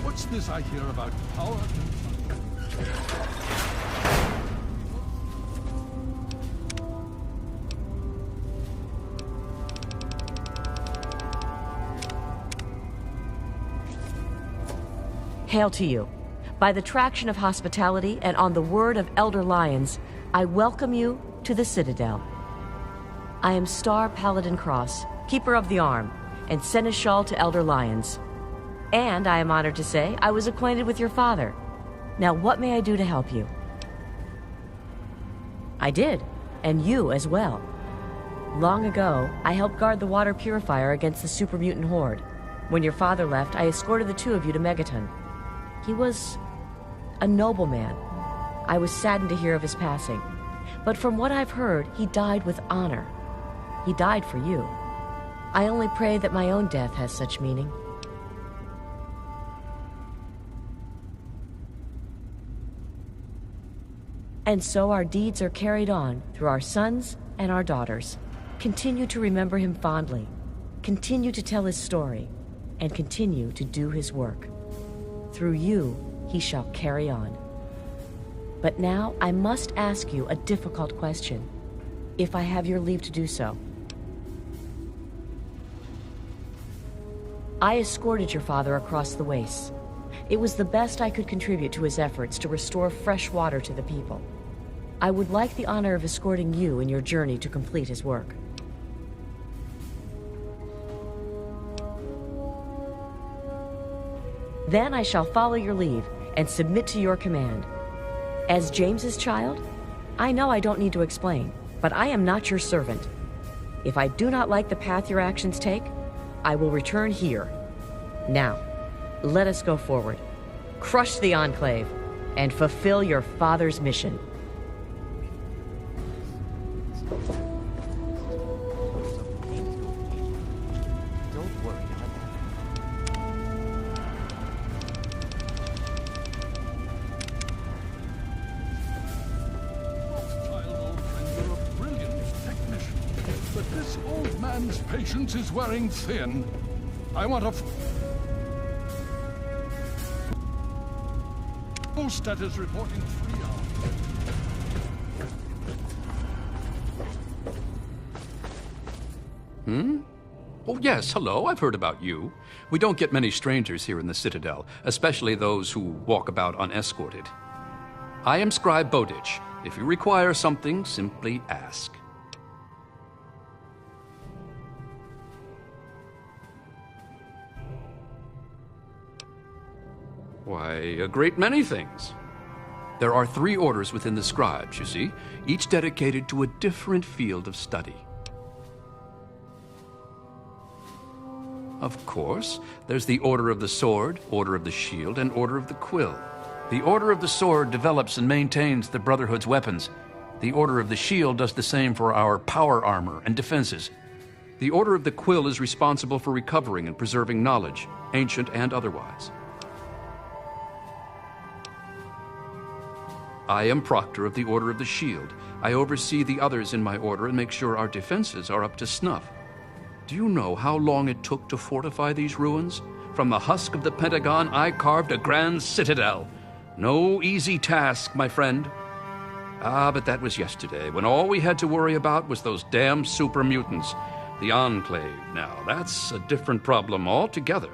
What's this I hear about power? Hail to you. By the traction of hospitality and on the word of elder lions, I welcome you to the Citadel. I am Star Paladin Cross, Keeper of the Arm, and Seneschal to Elder Lions. And I am honored to say I was acquainted with your father. Now, what may I do to help you? I did, and you as well. Long ago, I helped guard the water purifier against the super mutant horde. When your father left, I escorted the two of you to Megaton. He was a noble man. I was saddened to hear of his passing. But from what I've heard, he died with honor. He died for you. I only pray that my own death has such meaning. And so our deeds are carried on through our sons and our daughters. Continue to remember him fondly. Continue to tell his story. And continue to do his work. Through you, he shall carry on. But now I must ask you a difficult question, if I have your leave to do so. I escorted your father across the wastes. It was the best I could contribute to his efforts to restore fresh water to the people. I would like the honor of escorting you in your journey to complete his work. Then I shall follow your leave and submit to your command. As James's child, I know I don't need to explain, but I am not your servant. If I do not like the path your actions take, I will return here. Now, let us go forward, crush the Enclave, and fulfill your father's mission. Patience is wearing thin. I want a Volstead is reporting 3 hours. Oh, yes, hello, I've heard about you. We don't get many strangers here in the Citadel, especially those who walk about unescorted. I am Scribe Bowditch. If you require something, simply ask. Why, a great many things. There are 3 orders within the scribes, you see, each dedicated to a different field of study. Of course, there's the Order of the Sword, Order of the Shield, and Order of the Quill. The Order of the Sword develops and maintains the Brotherhood's weapons. The Order of the Shield does the same for our power armor and defenses. The Order of the Quill is responsible for recovering and preserving knowledge, ancient and otherwise. I am Proctor of the Order of the Shield. I oversee the others in my order and make sure our defenses are up to snuff. Do you know how long it took to fortify these ruins? From the husk of the Pentagon, I carved a grand citadel. No easy task, my friend. Ah, but that was yesterday, when all we had to worry about was those damn super mutants. The Enclave, now, that's a different problem altogether.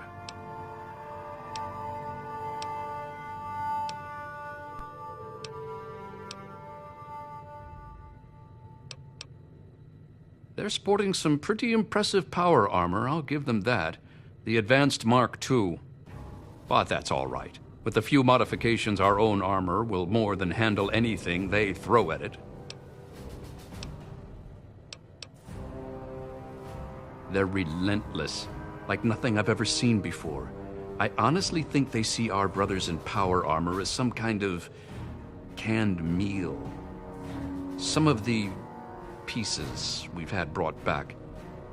They're sporting some pretty impressive power armor, I'll give them that. The Advanced Mark II. But that's all right. With a few modifications, our own armor will more than handle anything they throw at it. They're relentless, like nothing I've ever seen before. I honestly think they see our brothers in power armor as some kind of canned meal. Some of the pieces we've had brought back,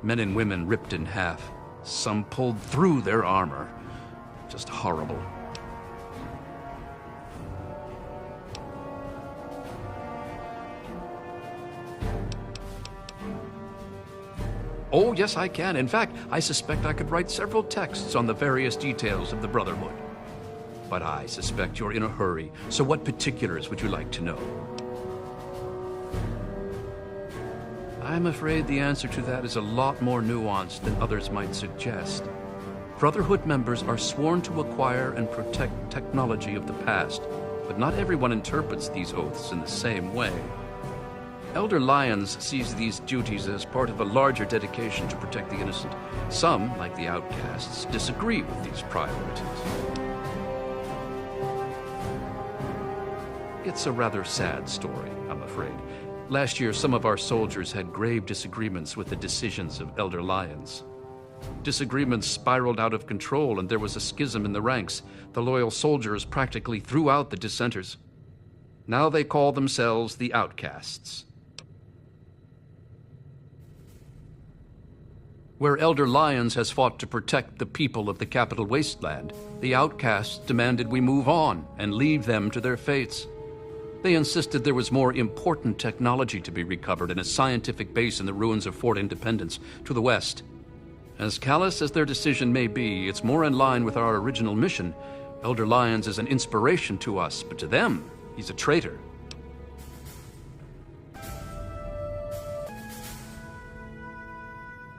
men and women ripped in half, some pulled through their armor. Just horrible. Oh, yes, I can. In fact, I suspect I could write several texts on the various details of the Brotherhood. But I suspect you're in a hurry, so what particulars would you like to know? I'm afraid the answer to that is a lot more nuanced than others might suggest. Brotherhood members are sworn to acquire and protect technology of the past, but not everyone interprets these oaths in the same way. Elder Lyons sees these duties as part of a larger dedication to protect the innocent. Some, like the outcasts, disagree with these priorities. It's a rather sad story, I'm afraid. Last year, some of our soldiers had grave disagreements with the decisions of Elder Lyons. Disagreements spiraled out of control, and there was a schism in the ranks. The loyal soldiers practically threw out the dissenters. Now they call themselves the outcasts. Where Elder Lyons has fought to protect the people of the capital wasteland, the outcasts demanded we move on and leave them to their fates. They insisted there was more important technology to be recovered in a scientific base in the ruins of Fort Independence to the west. As callous as their decision may be, it's more in line with our original mission. Elder Lyons is an inspiration to us, but to them, he's a traitor.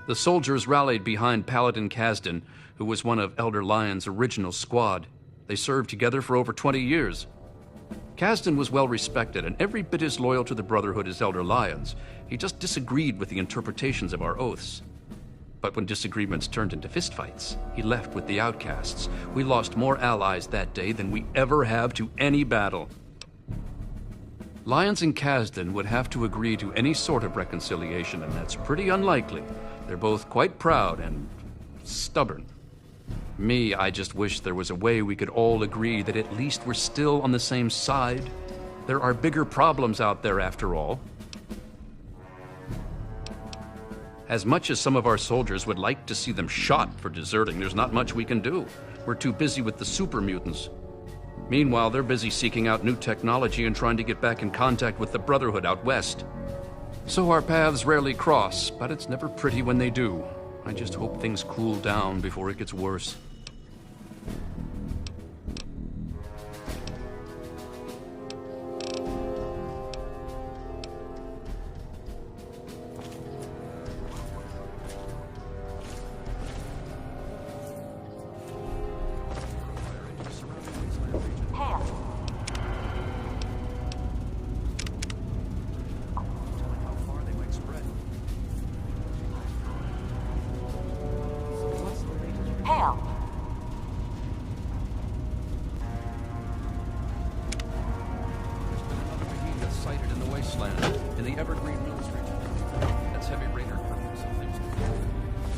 The soldiers rallied behind Paladin Kasdan, who was one of Elder Lyons' original squad. They served together for over 20 years. Kasdan was well respected and every bit as loyal to the Brotherhood as Elder Lyons. He just disagreed with the interpretations of our oaths. But when disagreements turned into fistfights, he left with the outcasts. We lost more allies that day than we ever have to any battle. Lyons and Kasdan would have to agree to any sort of reconciliation, and that's pretty unlikely. They're both quite proud and stubborn. Me, I just wish there was a way we could all agree that at least we're still on the same side. There are bigger problems out there after all. As much as some of our soldiers would like to see them shot for deserting, there's not much we can do. We're too busy with the super mutants. Meanwhile, they're busy seeking out new technology and trying to get back in contact with the Brotherhood out west. So our paths rarely cross, but it's never pretty when they do. I just hope things cool down before it gets worse.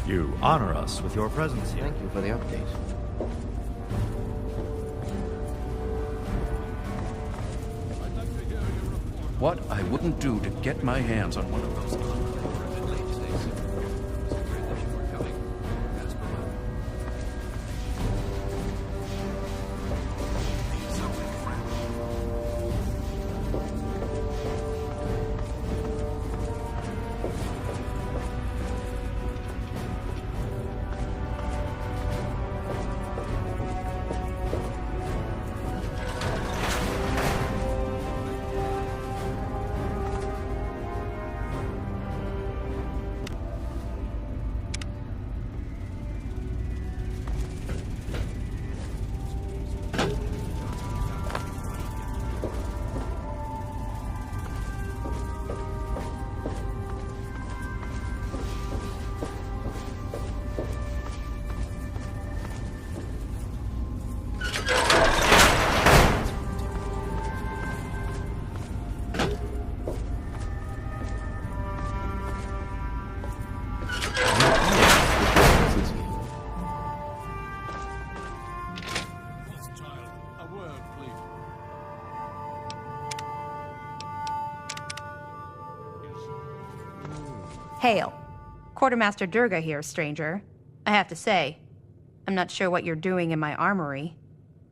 You honor us with your presence here. Thank you for the update. What I wouldn't do to get my hands on one of those. Hail. Quartermaster Durga here, stranger. I have to say, I'm not sure what you're doing in my armory.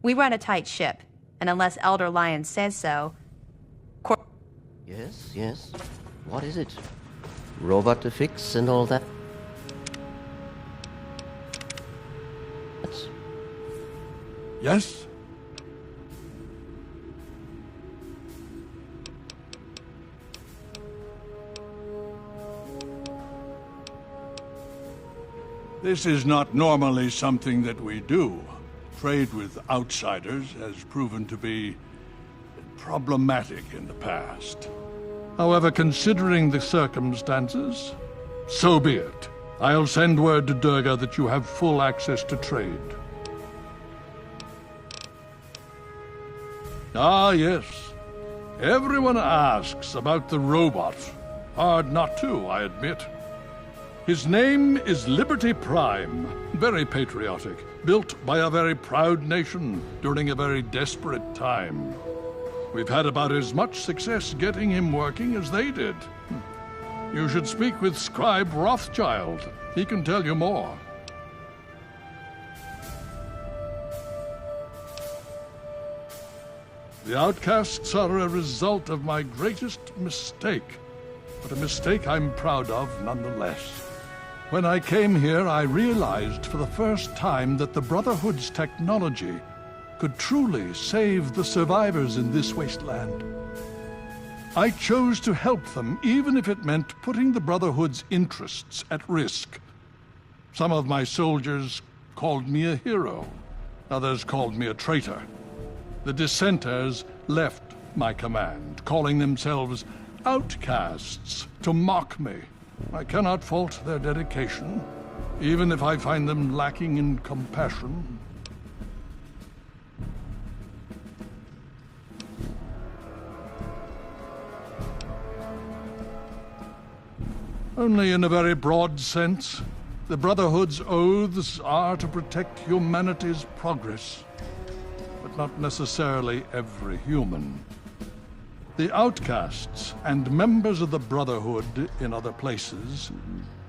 We run a tight ship, and unless Elder Lion says so... Yes, yes. What is it? Robot to fix and all that? Yes? This is not normally something that we do. Trade with outsiders has proven to be problematic in the past. However, considering the circumstances, so be it. I'll send word to Durga that you have full access to trade. Ah, yes. Everyone asks about the robot. Hard not to, I admit. His name is Liberty Prime. Very patriotic. Built by a very proud nation during a very desperate time. We've had about as much success getting him working as they did. You should speak with Scribe Rothschild. He can tell you more. The outcasts are a result of my greatest mistake, but a mistake I'm proud of nonetheless. When I came here, I realized for the first time that the Brotherhood's technology could truly save the survivors in this wasteland. I chose to help them, even if it meant putting the Brotherhood's interests at risk. Some of my soldiers called me a hero. Others called me a traitor. The dissenters left my command, calling themselves outcasts to mock me. I cannot fault their dedication, even if I find them lacking in compassion. Only in a very broad sense. The Brotherhood's oaths are to protect humanity's progress, but not necessarily every human. The outcasts and members of the Brotherhood in other places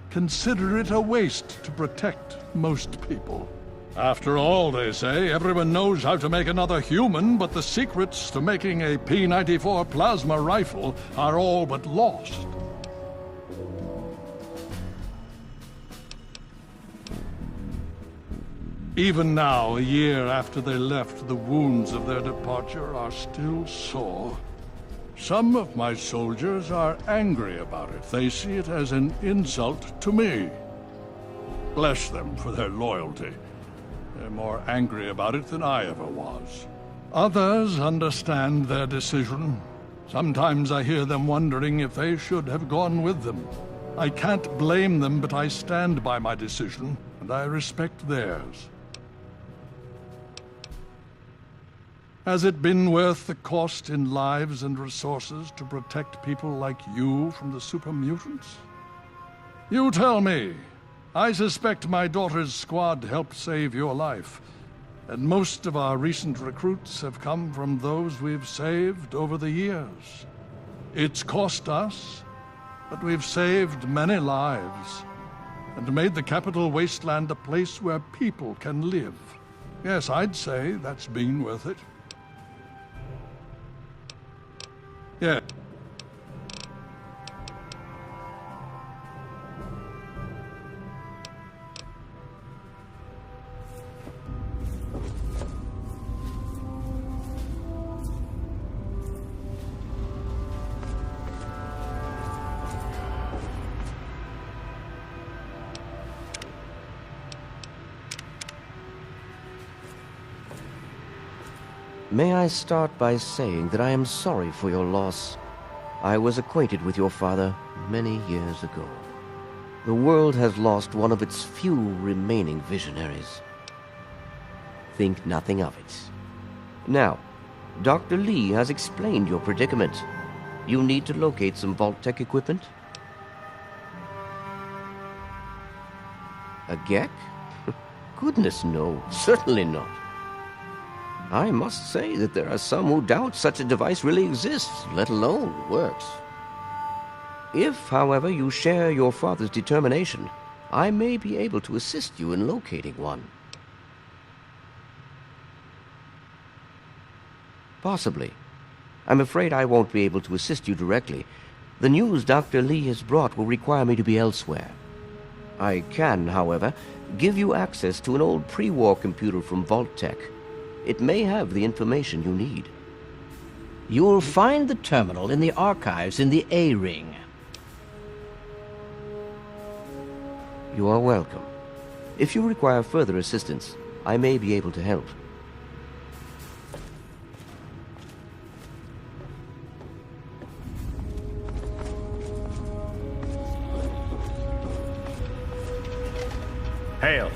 consider it a waste to protect most people. After all, they say, everyone knows how to make another human, but the secrets to making a P-94 plasma rifle are all but lost. Even now, a year after they left, the wounds of their departure are still sore. Some of my soldiers are angry about it. They see it as an insult to me. Bless them for their loyalty. They're more angry about it than I ever was. Others understand their decision. Sometimes I hear them wondering if they should have gone with them. I can't blame them, but I stand by my decision, and I respect theirs. Has it been worth the cost in lives and resources to protect people like you from the super mutants? You tell me. I suspect my daughter's squad helped save your life, and most of our recent recruits have come from those we've saved over the years. It's cost us, but we've saved many lives, and made the capital wasteland a place where people can live. Yes, I'd say that's been worth it. Yeah. May I start by saying that I am sorry for your loss. I was acquainted with your father many years ago. The world has lost one of its few remaining visionaries. Think nothing of it. Now, Dr. Lee has explained your predicament. You need to locate some Vault-Tec equipment. A Gek? Goodness no, certainly not. I must say that there are some who doubt such a device really exists, let alone works. If, however, you share your father's determination, I may be able to assist you in locating one. Possibly. I'm afraid I won't be able to assist you directly. The news Dr. Lee has brought will require me to be elsewhere. I can, however, give you access to an old pre-war computer from Vault Tech. It may have the information you need. You'll find the terminal in the archives in the A-Ring. You are welcome. If you require further assistance, I may be able to help. Hail!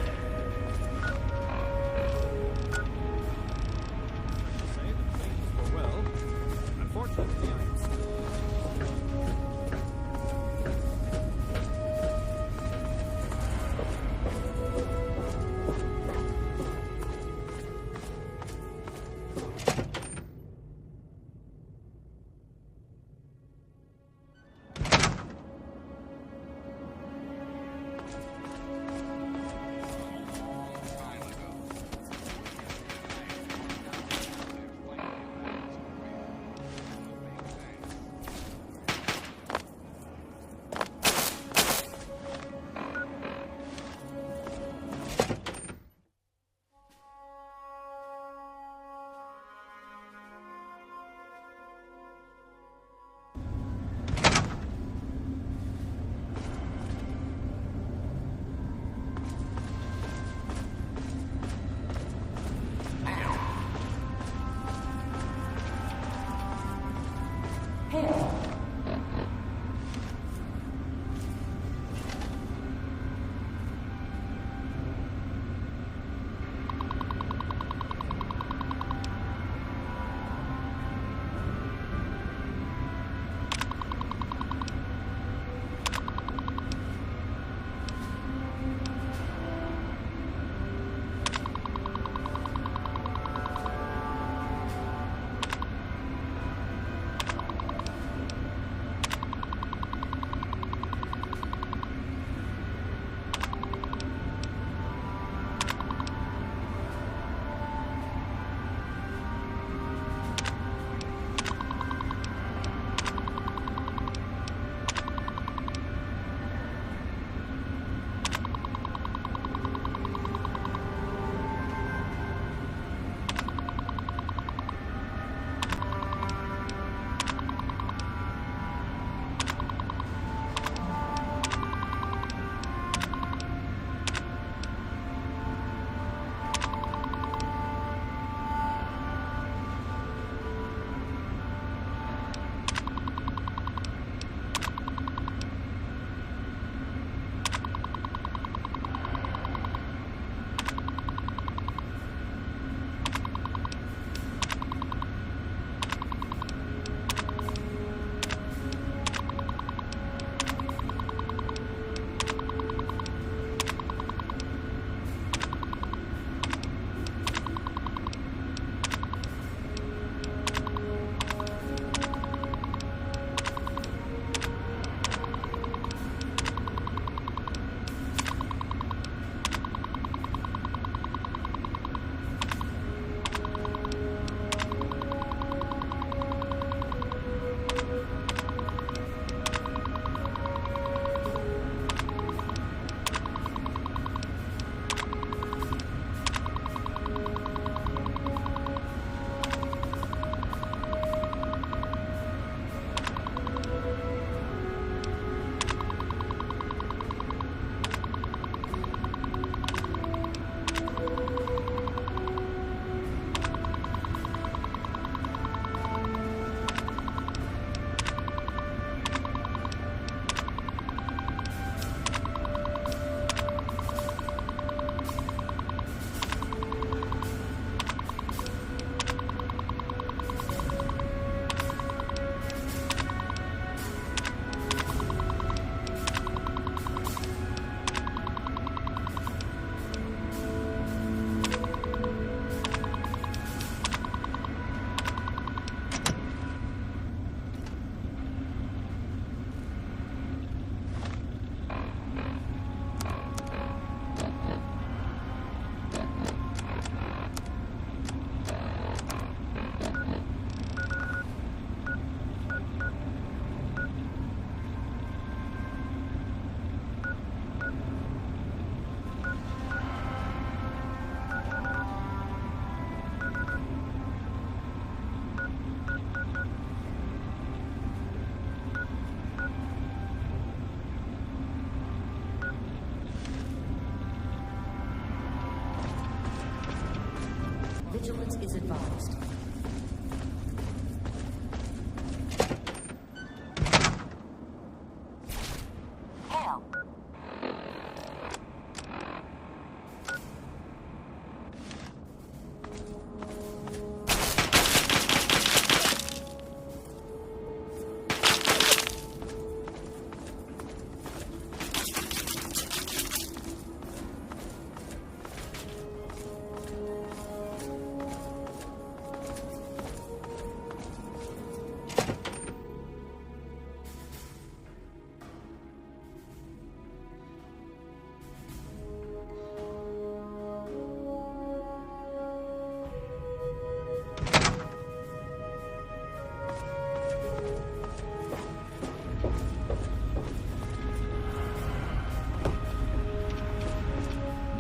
will.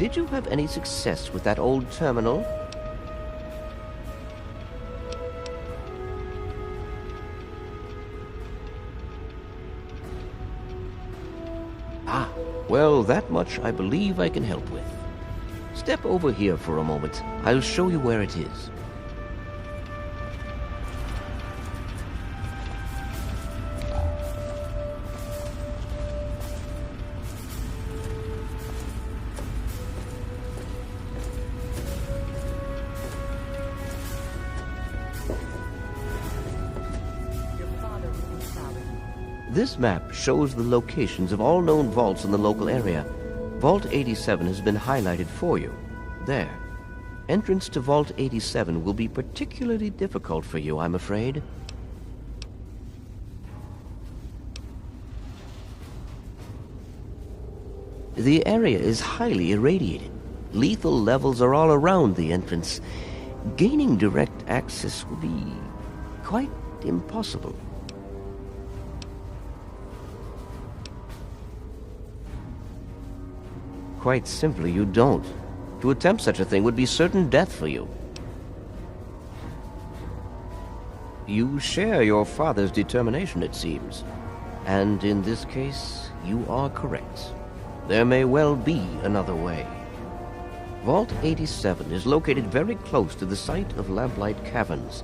Did you have any success with that old terminal? Ah, well, that much I believe I can help with. Step over here for a moment. I'll show you where it is. This map shows the locations of all known vaults in the local area. Vault 87 has been highlighted for you. There. Entrance to Vault 87 will be particularly difficult for you, I'm afraid. The area is highly irradiated. Lethal levels are all around the entrance. Gaining direct access will be quite impossible. Quite simply, you don't. To attempt such a thing would be certain death for you. You share your father's determination, it seems. And in this case, you are correct. There may well be another way. Vault 87 is located very close to the site of Lamplight Caverns.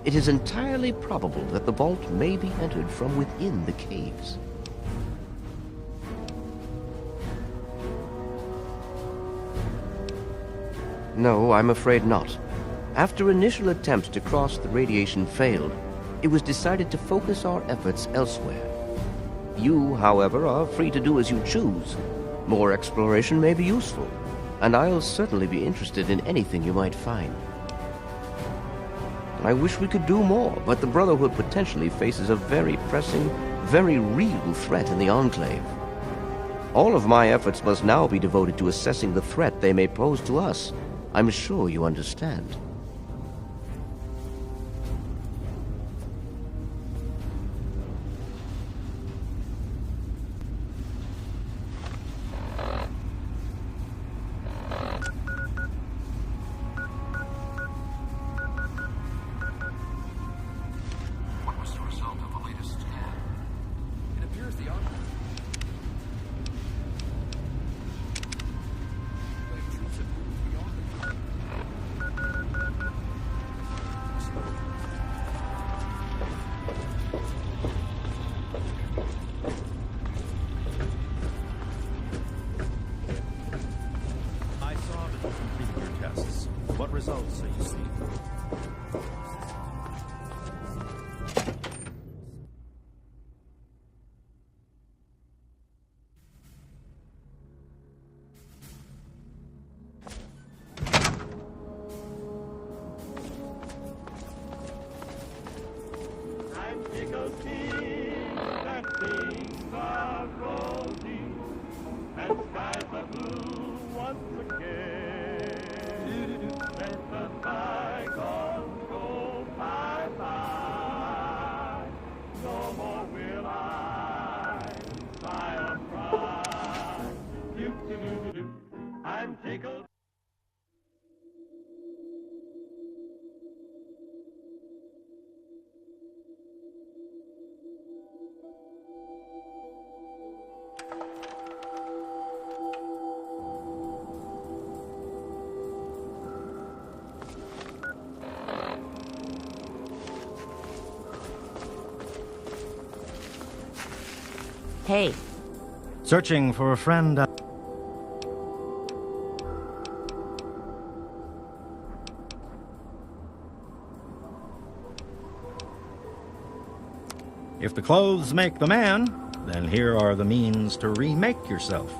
It is entirely probable that the vault may be entered from within the caves. No, I'm afraid not. After initial attempts to cross the radiation failed, it was decided to focus our efforts elsewhere. You, however, are free to do as you choose. More exploration may be useful, and I'll certainly be interested in anything you might find. I wish we could do more, but the Brotherhood potentially faces a very pressing, very real threat in the Enclave. All of my efforts must now be devoted to assessing the threat they may pose to us. I'm sure you understand. What was the result of the latest scan? It appears the I saw that you completed your tests. What results are you seeing? Hey, Searching for a friend. If the clothes make the man, then here are the means to remake yourself.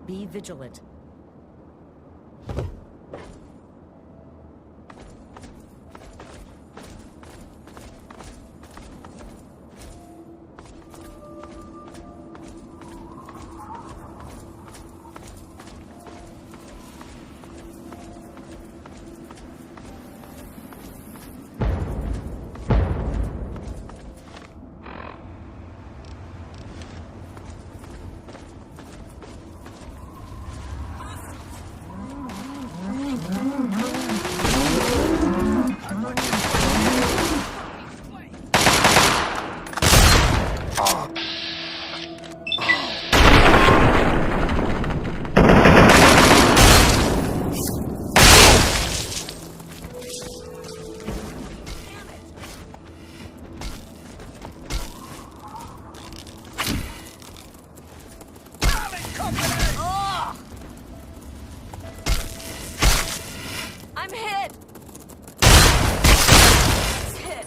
Be vigilant. I'm hit! Hit!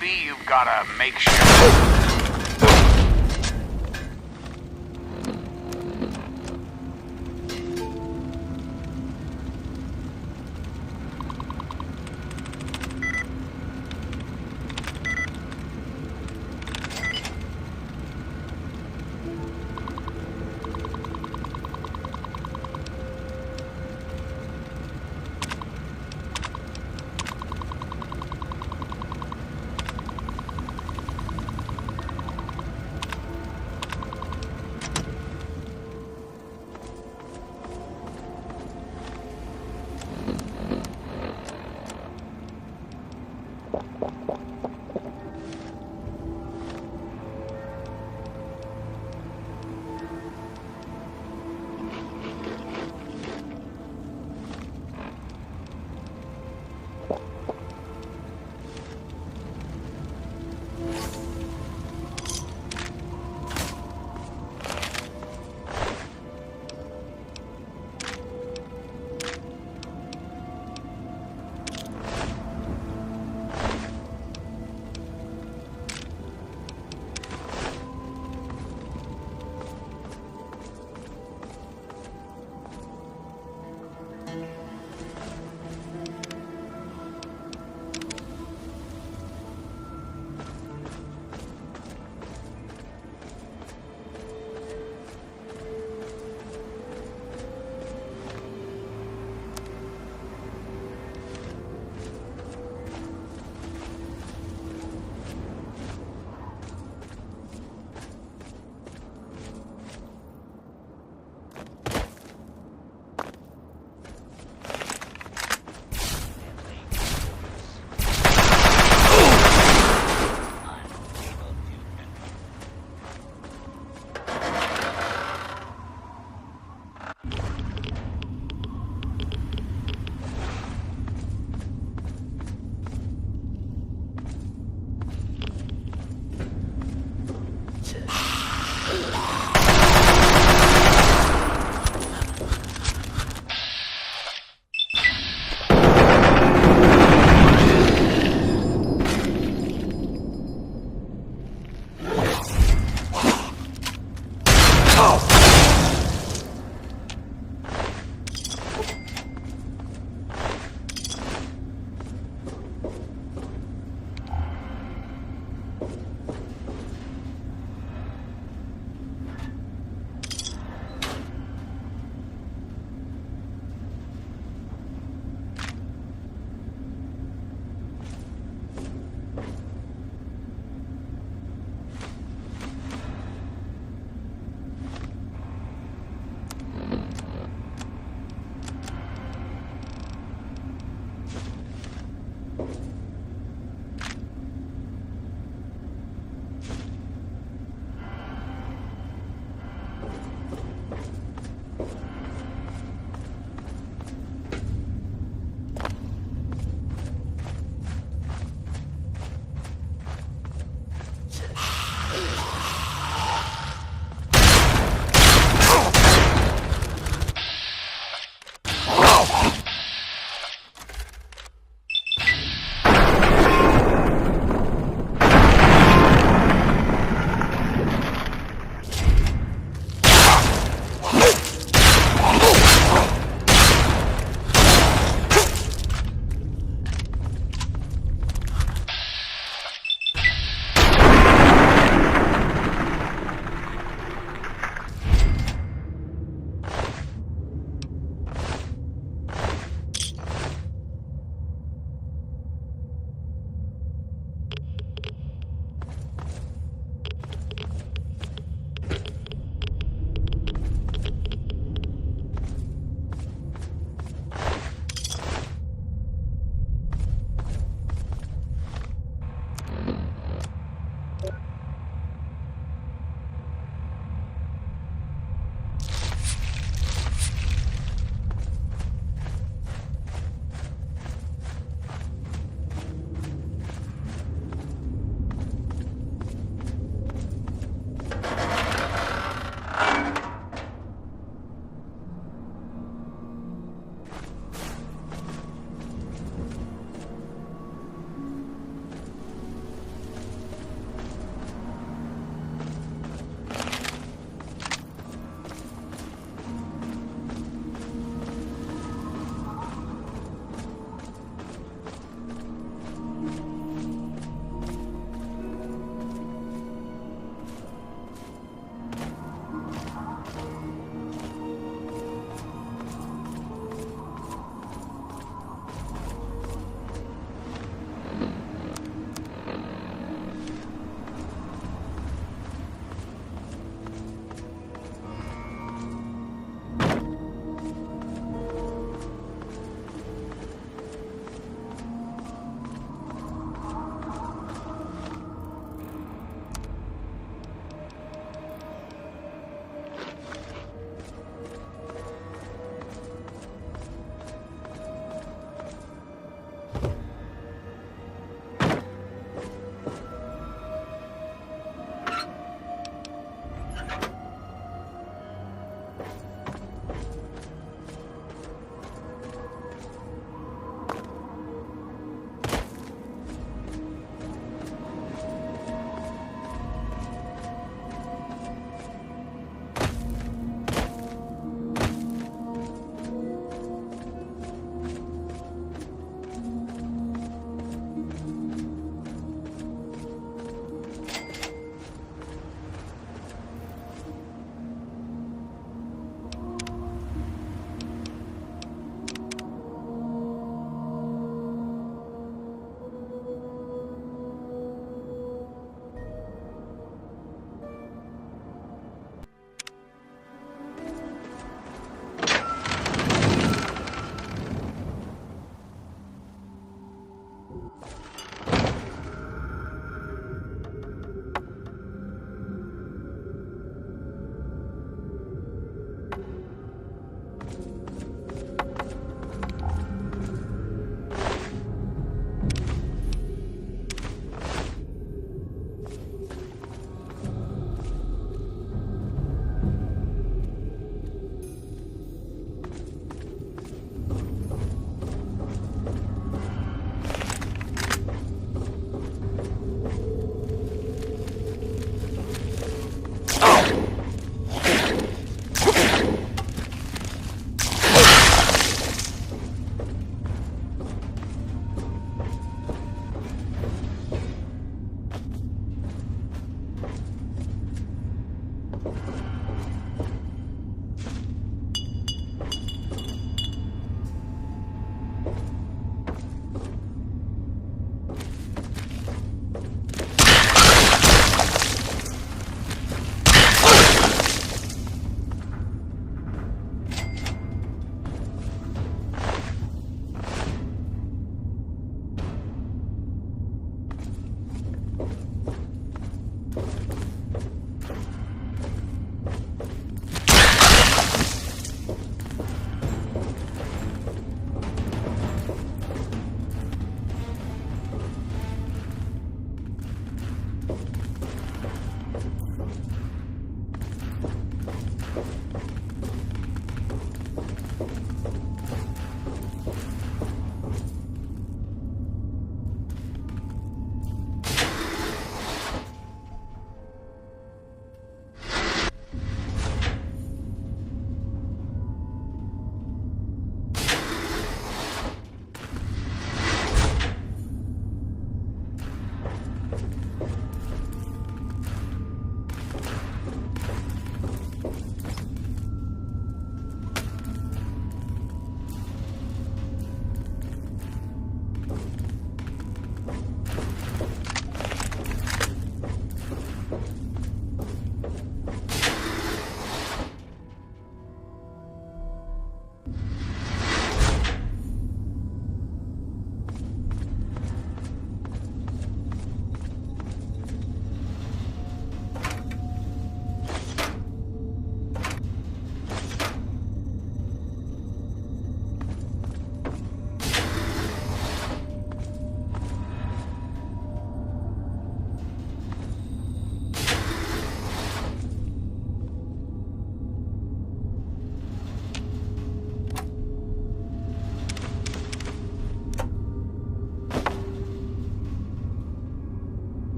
maybe you've got a makeshift...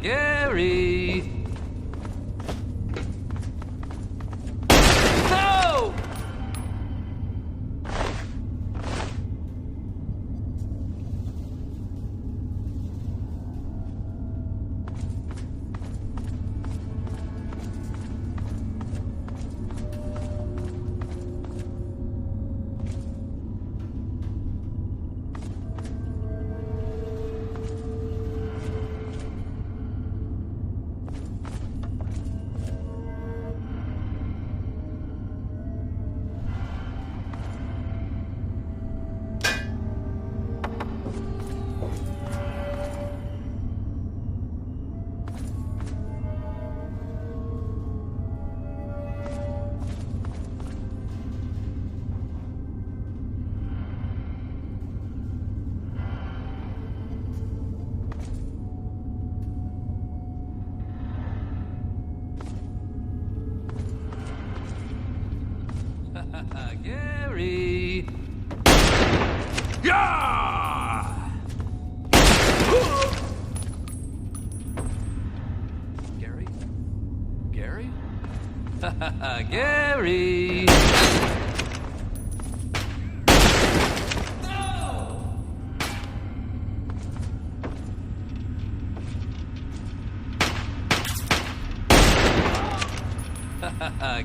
Gary! No! Gary! Yeah! Gary? Gary? Gary!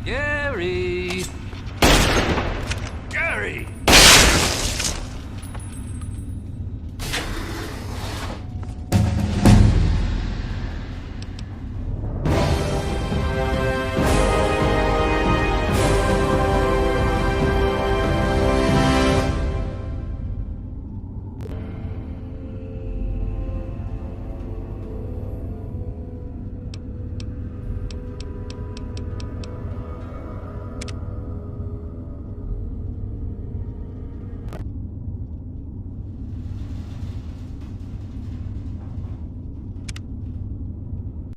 Gary! Gary!